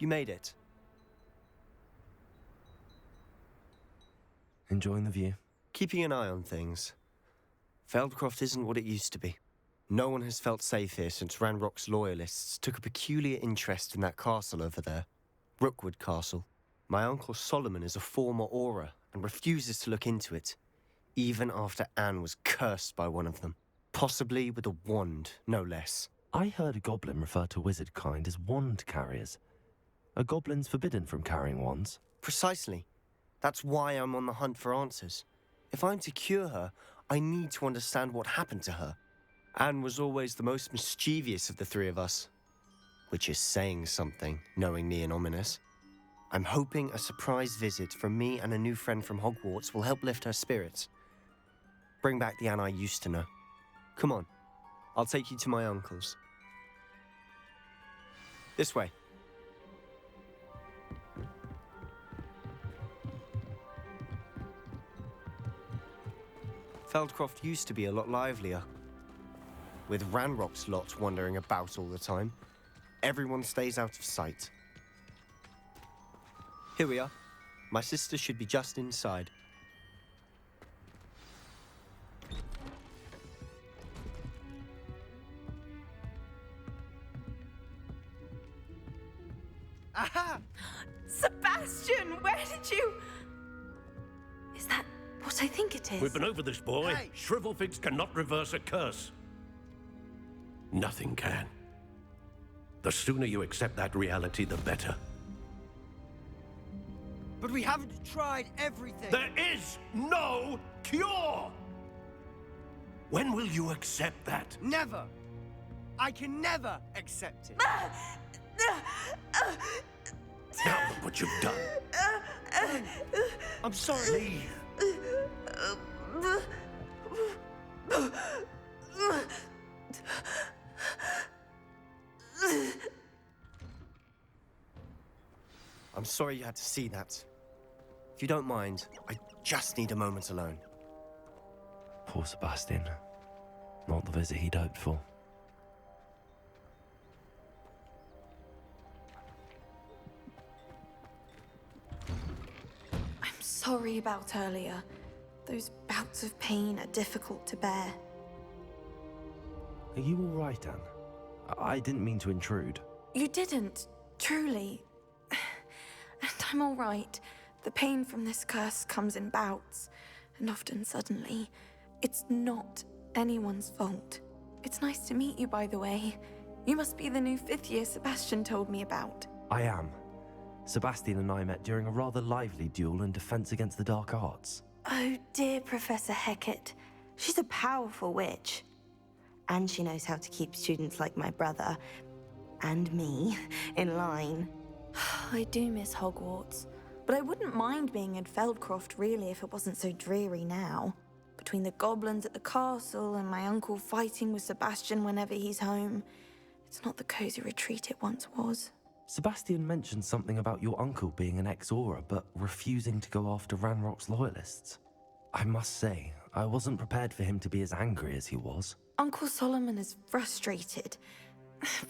You made it. Enjoying the view? Keeping an eye on things. Feldcroft isn't what it used to be. No one has felt safe here since Ranrock's Loyalists took a peculiar interest in that castle over there. Rookwood Castle. My uncle Solomon is a former Auror and refuses to look into it, even after Anne was cursed by one of them. Possibly with a wand, no less. I heard a goblin refer to wizard kind as wand carriers. Are goblins forbidden from carrying wands? Precisely. That's why I'm on the hunt for answers. If I'm to cure her, I need to understand what happened to her. Anne was always the most mischievous of the three of us. Which is saying something, knowing me and ominous. I'm hoping a surprise visit from me and a new friend from Hogwarts will help lift her spirits. Bring back the Anne I used to know. Come on, I'll take you to my uncle's. This way. Feldcroft used to be a lot livelier. With Ranrock's lot wandering about all the time, everyone stays out of sight. Here we are. My sister should be just inside. Aha! Sebastian, where did you... Is that what I think it is? We've been over this, boy. Hey! Shrivelfigs cannot reverse a curse. Nothing can. The sooner you accept that reality, the better. But we haven't tried everything. There is no cure! When will you accept that? Never. I can never accept it. Now look what you've done. I'm sorry. I'm sorry you had to see that. If you don't mind, I just need a moment alone. Poor Sebastian. Not the visit he'd hoped for. I'm sorry about earlier. Those bouts of pain are difficult to bear. Are you all right, Anne? I didn't mean to intrude. You didn't, truly. And I'm all right. The pain from this curse comes in bouts, and often suddenly. It's not anyone's fault. It's nice to meet you, by the way. You must be the new 5th year Sebastian told me about. I am. Sebastian and I met during a rather lively duel in defense against the dark arts. Oh dear, Professor Hecat. She's a powerful witch. And she knows how to keep students like my brother, and me, in line. I do miss Hogwarts, but I wouldn't mind being in Feldcroft, really, if it wasn't so dreary now. Between the goblins at the castle and my uncle fighting with Sebastian whenever he's home, it's not the cozy retreat it once was. Sebastian mentioned something about your uncle being an ex-Auror, but refusing to go after Ranrock's Loyalists. I must say, I wasn't prepared for him to be as angry as he was. Uncle Solomon is frustrated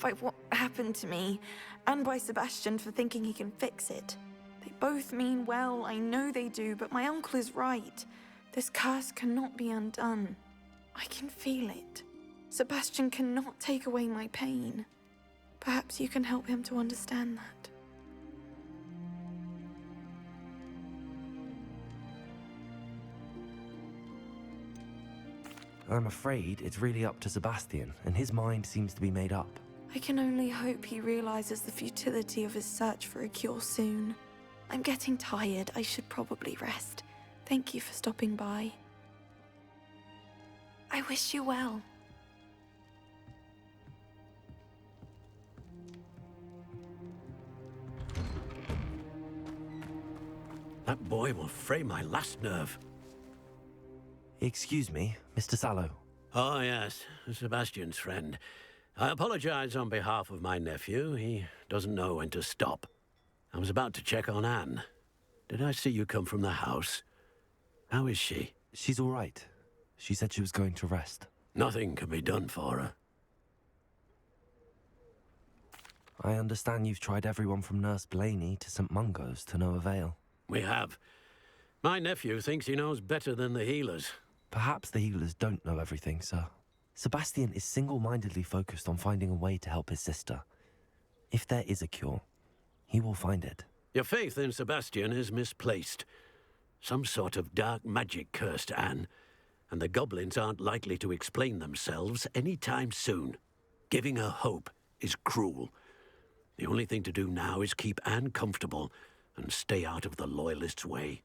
by what happened to me, and by Sebastian for thinking he can fix it. They both mean well, I know they do, but my uncle is right. This curse cannot be undone. I can feel it. Sebastian cannot take away my pain. Perhaps you can help him to understand that. I'm afraid it's really up to Sebastian, and his mind seems to be made up. I can only hope he realizes the futility of his search for a cure soon. I'm getting tired. I should probably rest. Thank you for stopping by. I wish you well. That boy will fray my last nerve. Excuse me, Mr. Sallow. Oh, yes, Sebastian's friend. I apologize on behalf of my nephew. He doesn't know when to stop. I was about to check on Anne. Did I see you come from the house? How is she? She's all right. She said she was going to rest. Nothing can be done for her. I understand you've tried everyone from Nurse Blaney to St. Mungo's to no avail. We have. My nephew thinks he knows better than the healers. Perhaps the healers don't know everything, sir. Sebastian is single-mindedly focused on finding a way to help his sister. If there is a cure, he will find it. Your faith in Sebastian is misplaced. Some sort of dark magic cursed Anne, and the goblins aren't likely to explain themselves any time soon. Giving her hope is cruel. The only thing to do now is keep Anne comfortable and stay out of the Loyalists' way.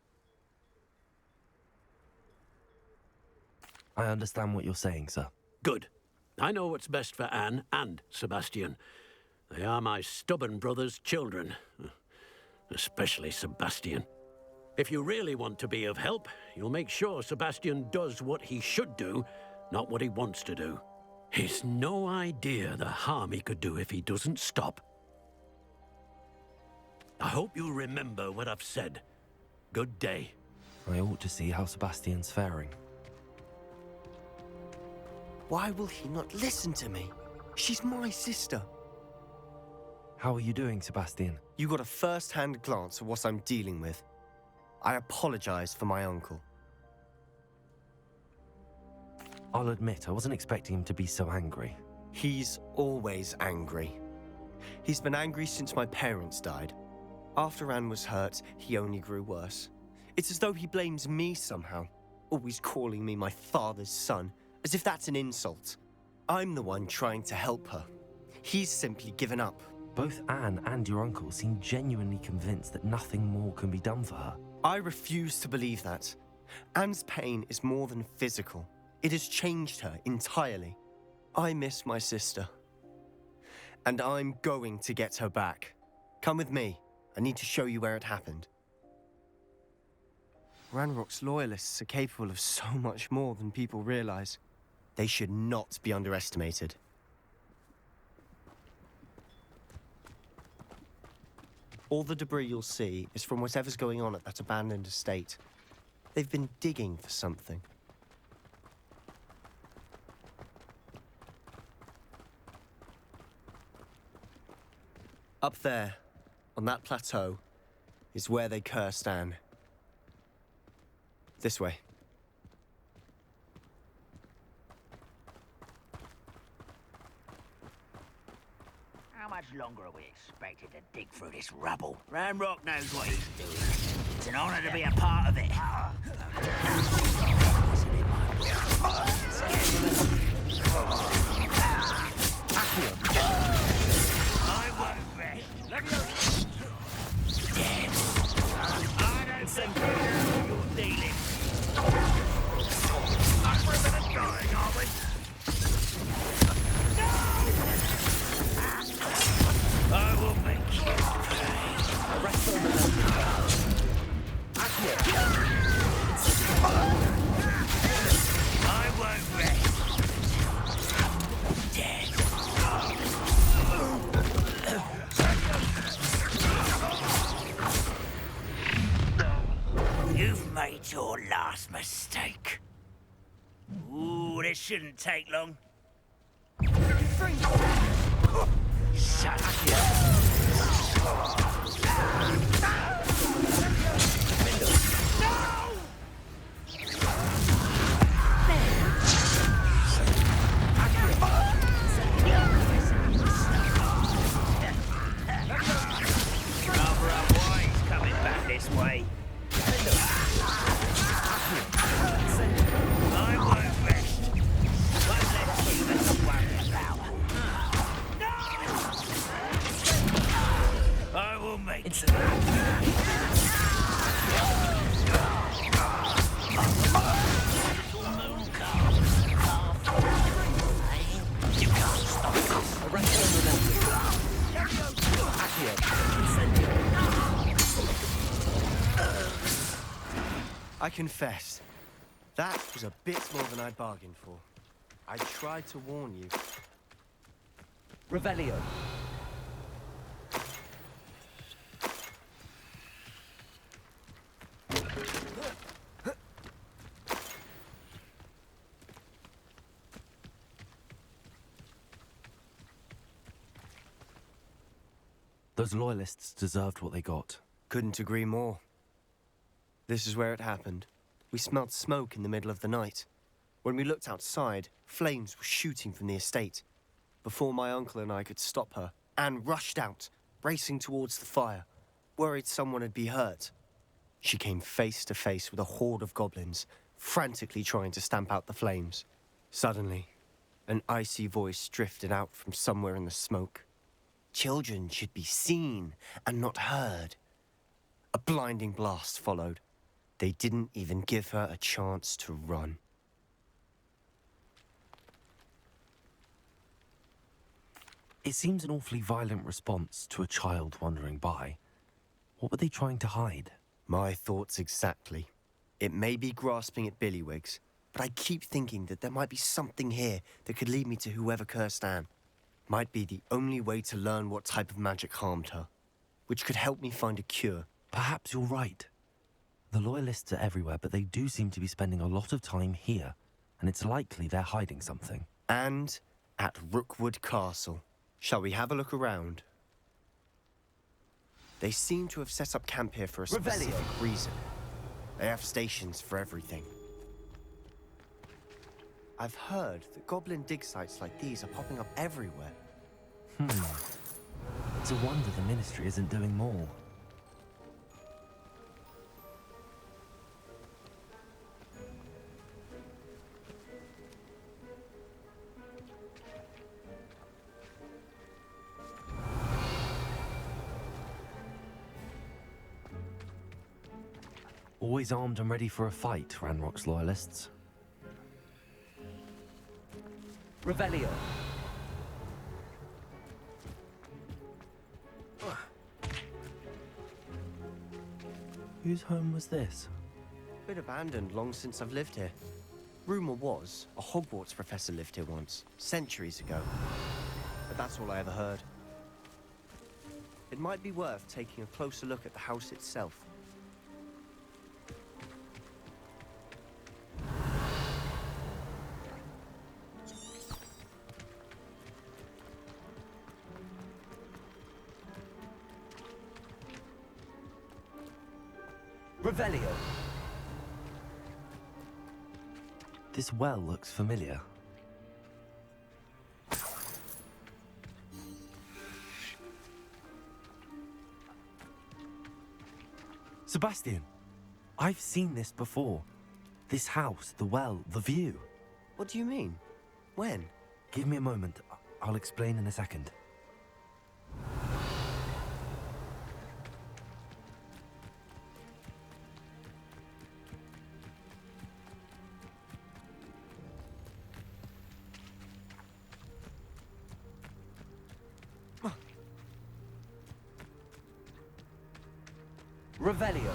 I understand what you're saying, sir. Good. I know what's best for Anne and Sebastian. They are my stubborn brother's children. Especially Sebastian. If you really want to be of help, you'll make sure Sebastian does what he should do, not what he wants to do. He's no idea the harm he could do if he doesn't stop. I hope you'll remember what I've said. Good day. I ought to see how Sebastian's faring. Why will he not listen to me? She's my sister. How are you doing, Sebastian? You got a first-hand glance at what I'm dealing with. I apologize for my uncle. I'll admit, I wasn't expecting him to be so angry. He's always angry. He's been angry since my parents died. After Anne was hurt, he only grew worse. It's as though he blames me somehow, always calling me my father's son, as if that's an insult. I'm the one trying to help her. He's simply given up. Both Anne and your uncle seem genuinely convinced that nothing more can be done for her. I refuse to believe that. Anne's pain is more than physical. It has changed her entirely. I miss my sister. And I'm going to get her back. Come with me. I need to show you where it happened. Ranrock's Loyalists are capable of so much more than people realize. They should not be underestimated. All the debris you'll see is from whatever's going on at that abandoned estate. They've been digging for something. Up there, on that plateau, is where they cursed Anne. This way. How much longer are we expected to dig through this rubble? Ranrock knows what he's doing. It's an honor to be a part of it. I won't rest. Dead. I don't think you're dealing. We're a bit going, are we? I will make you pay. Rest on the left. I won't rest. Dead. You've made your last mistake. Ooh, this shouldn't take long. Shut up. Rather unwise coming back this way. I won't rest. One less human to worry about. I will make it. You can't stop us. I confess, that was a bit more than I bargained for. I tried to warn you. Revelio. Those Loyalists deserved what they got. Couldn't agree more. This is where it happened. We smelled smoke in the middle of the night. When we looked outside, flames were shooting from the estate. Before my uncle and I could stop her, Anne rushed out, racing towards the fire, worried someone had been hurt. She came face to face with a horde of goblins, frantically trying to stamp out the flames. Suddenly, an icy voice drifted out from somewhere in the smoke. Children should be seen and not heard. A blinding blast followed. They didn't even give her a chance to run. It seems an awfully violent response to a child wandering by. What were they trying to hide? My thoughts exactly. It may be grasping at Billywigs, but I keep thinking that there might be something here that could lead me to whoever cursed Anne. Might be the only way to learn what type of magic harmed her, which could help me find a cure. Perhaps you're right. The Loyalists are everywhere, but they do seem to be spending a lot of time here, and it's likely they're hiding something. And at Rookwood Castle. Shall we have a look around? They seem to have set up camp here for a specific reason. They have stations for everything. I've heard that goblin dig sites like these are popping up everywhere. It's a wonder the Ministry isn't doing more. Always armed and ready for a fight, Ranrock's Loyalists. Revelio. Whose home was this? Been abandoned long since I've lived here. Rumor was a Hogwarts professor lived here once, centuries ago. But that's all I ever heard. It might be worth taking a closer look at the house itself. Revelio. This well looks familiar. Sebastian, I've seen this before. This house, the well, the view. What do you mean? When? Give me a moment. I'll explain in a second. Revelio.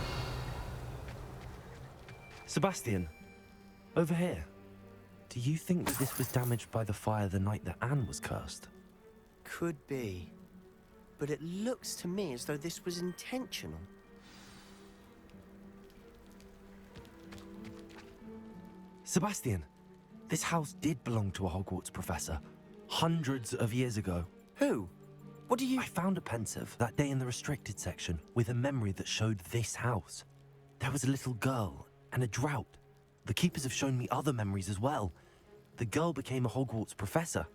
Sebastian, over here. Do you think that this was damaged by the fire the night that Anne was cursed? Could be. But it looks to me as though this was intentional. Sebastian, this house did belong to a Hogwarts professor, hundreds of years ago. Who? What do you... I found a pensive that day in the restricted section with a memory that showed this house. There was a little girl and a drought. The keepers have shown me other memories as well. The girl became a Hogwarts professor.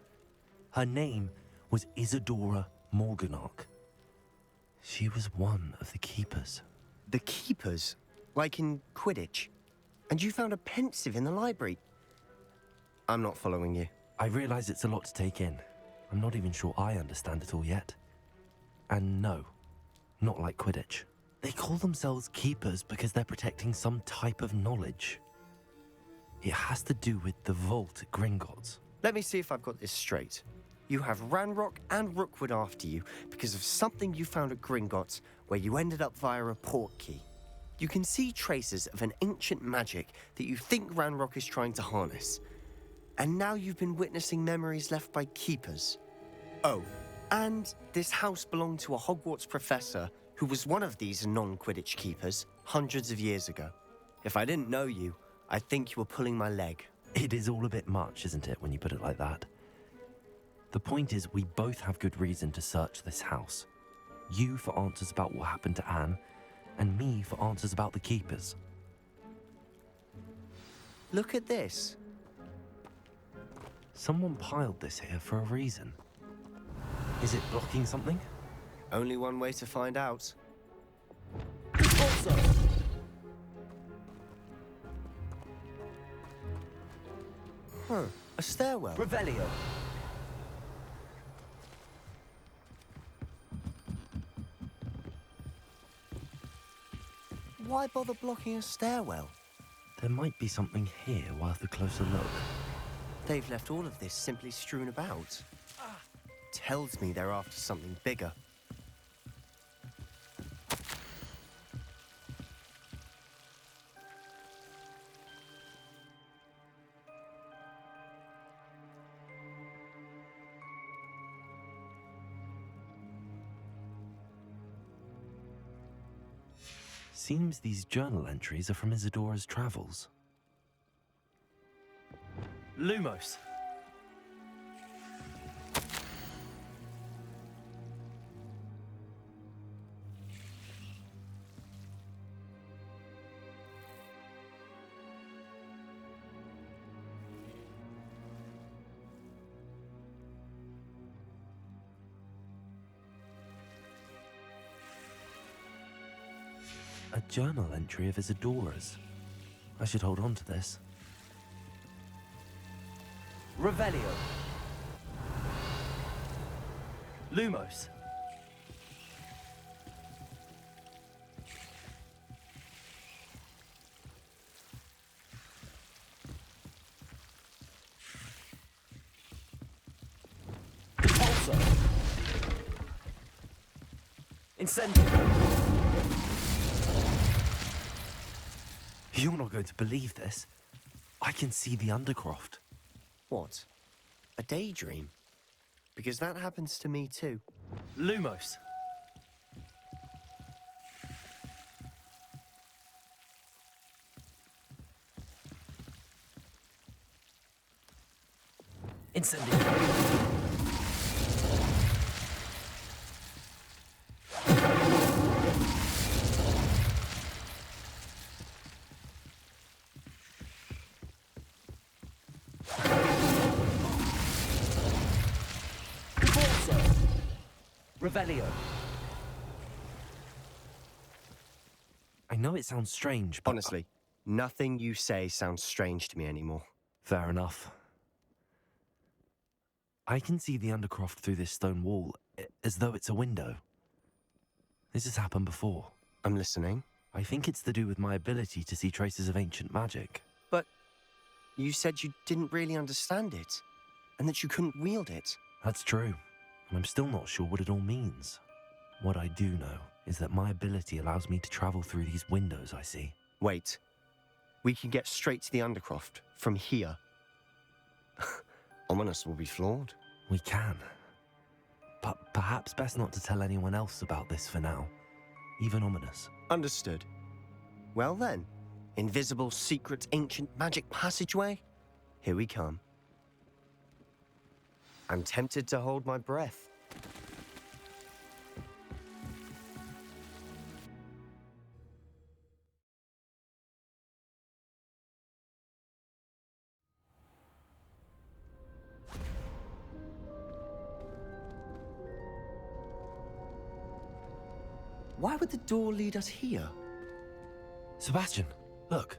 Her name was Isadora Morganach. She was one of the keepers. The keepers? Like in Quidditch? And you found a pensive in the library? I'm not following you. I realize it's a lot to take in. I'm not even sure I understand it all yet. And no, not like Quidditch. They call themselves keepers because they're protecting some type of knowledge. It has to do with the vault at Gringotts. Let me see if I've got this straight. You have Ranrock and Rookwood after you because of something you found at Gringotts where you ended up via a port key. You can see traces of an ancient magic that you think Ranrock is trying to harness. And now you've been witnessing memories left by keepers. Oh, and this house belonged to a Hogwarts professor who was one of these non-Quidditch keepers hundreds of years ago. If I didn't know you, I'd think you were pulling my leg. It is all a bit much, isn't it, when you put it like that? The point is, we both have good reason to search this house. You for answers about what happened to Anne, and me for answers about the keepers. Look at this. Someone piled this here for a reason. Is it blocking something? Only one way to find out. Also, Huh, a stairwell. Revelio. Why bother blocking a stairwell? There might be something here worth a closer look. They've left all of this simply strewn about. Tells me they're after something bigger. Seems these journal entries are from Isadora's travels. Lumos. A journal entry of Isadora's. I should hold on to this. Revelio. Lumos. Also. Incendio. You're not going to believe this. I can see the Undercroft. What? A daydream? Because that happens to me too. Lumos. Incendio. Revelio. I know it sounds strange, but... Honestly, nothing you say sounds strange to me anymore. Fair enough. I can see the Undercroft through this stone wall, as though it's a window. This has happened before. I'm listening. I think it's to do with my ability to see traces of ancient magic. But you said you didn't really understand it, and that you couldn't wield it. That's true, and I'm still not sure what it all means. What I do know is that my ability allows me to travel through these windows I see. Wait. We can get straight to the Undercroft from here. Ominous will be flawed. We can. But perhaps best not to tell anyone else about this for now. Even Ominous. Understood. Well then, invisible, secret, ancient magic passageway? Here we come. I'm tempted to hold my breath. Why would the door lead us here? Sebastian, look.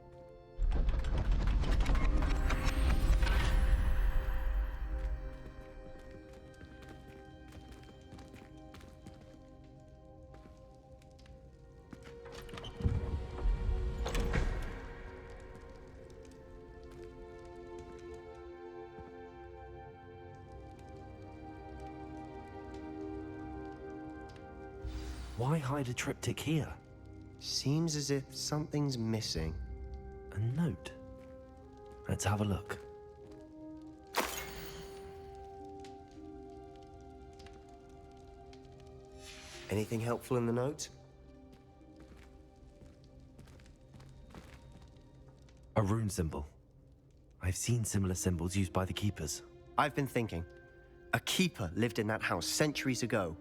Why hide a triptych here? Seems as if something's missing. A note. Let's have a look. Anything helpful in the note? A rune symbol. I've seen similar symbols used by the keepers. I've been thinking. A keeper lived in that house centuries ago,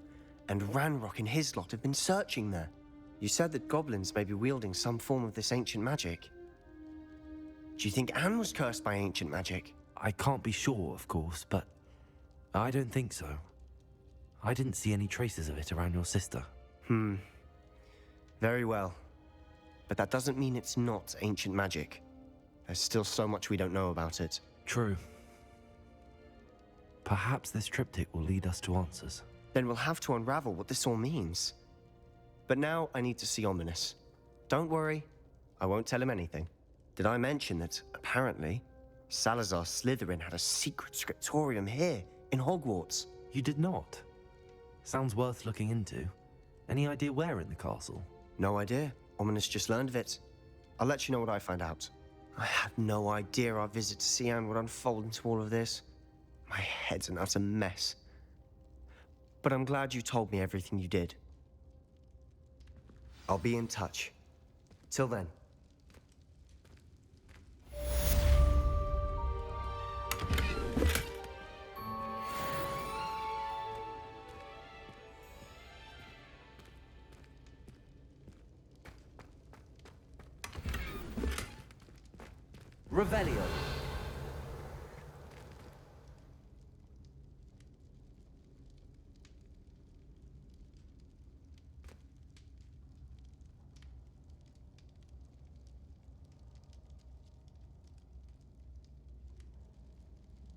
and Ranrock and his lot have been searching there. You said that goblins may be wielding some form of this ancient magic. Do you think Anne was cursed by ancient magic? I can't be sure, of course, but I don't think so. I didn't see any traces of it around your sister. Very well. But that doesn't mean it's not ancient magic. There's still so much we don't know about it. True. Perhaps this triptych will lead us to answers. Then we'll have to unravel what this all means. But now I need to see Ominous. Don't worry, I won't tell him anything. Did I mention that, apparently, Salazar Slytherin had a secret scriptorium here, in Hogwarts? You did not? Sounds worth looking into. Any idea where in the castle? No idea. Ominous just learned of it. I'll let you know what I find out. I had no idea our visit to Sian would unfold into all of this. My head's an utter mess. But I'm glad you told me everything you did. I'll be in touch. Till then. Revelio.